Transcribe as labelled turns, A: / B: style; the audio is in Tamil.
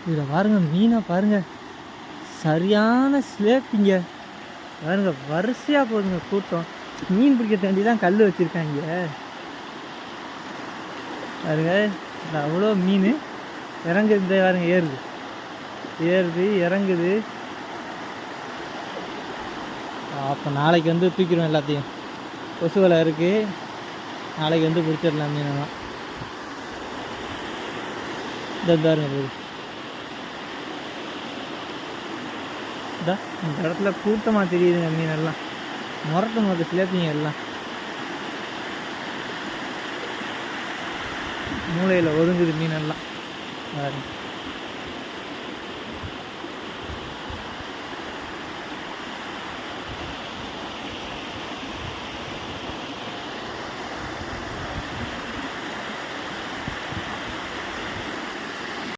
A: இதில் பாருங்கள் மீனை பாருங்கள், சரியான ஸ்லேப்பிங்க பாருங்க, வரிசையாக போகுதுங்க கூட்டம். மீன் பிடிக்க தாண்டி தான் கல் வச்சுருக்காங்க பாருங்க. அவ்வளோ மீன் இறங்குது, இந்த பாருங்க ஏறுது ஏறுது இறங்குது. அப்போ நாளைக்கு வந்து தூக்கிடுவோம் எல்லாத்தையும். கொசு வலை இருக்குது, நாளைக்கு வந்து பிடிச்சிடலாம் மீனெல்லாம். இந்த பாருங்க போகுது. இந்த இடத்துல கூட்டமாக தெரியுதுங்க மீனெல்லாம். முரட்டு சிலேப்பிங்க எல்லாம் மூளையில் ஒதுங்குது மீனெல்லாம் பாருங்க.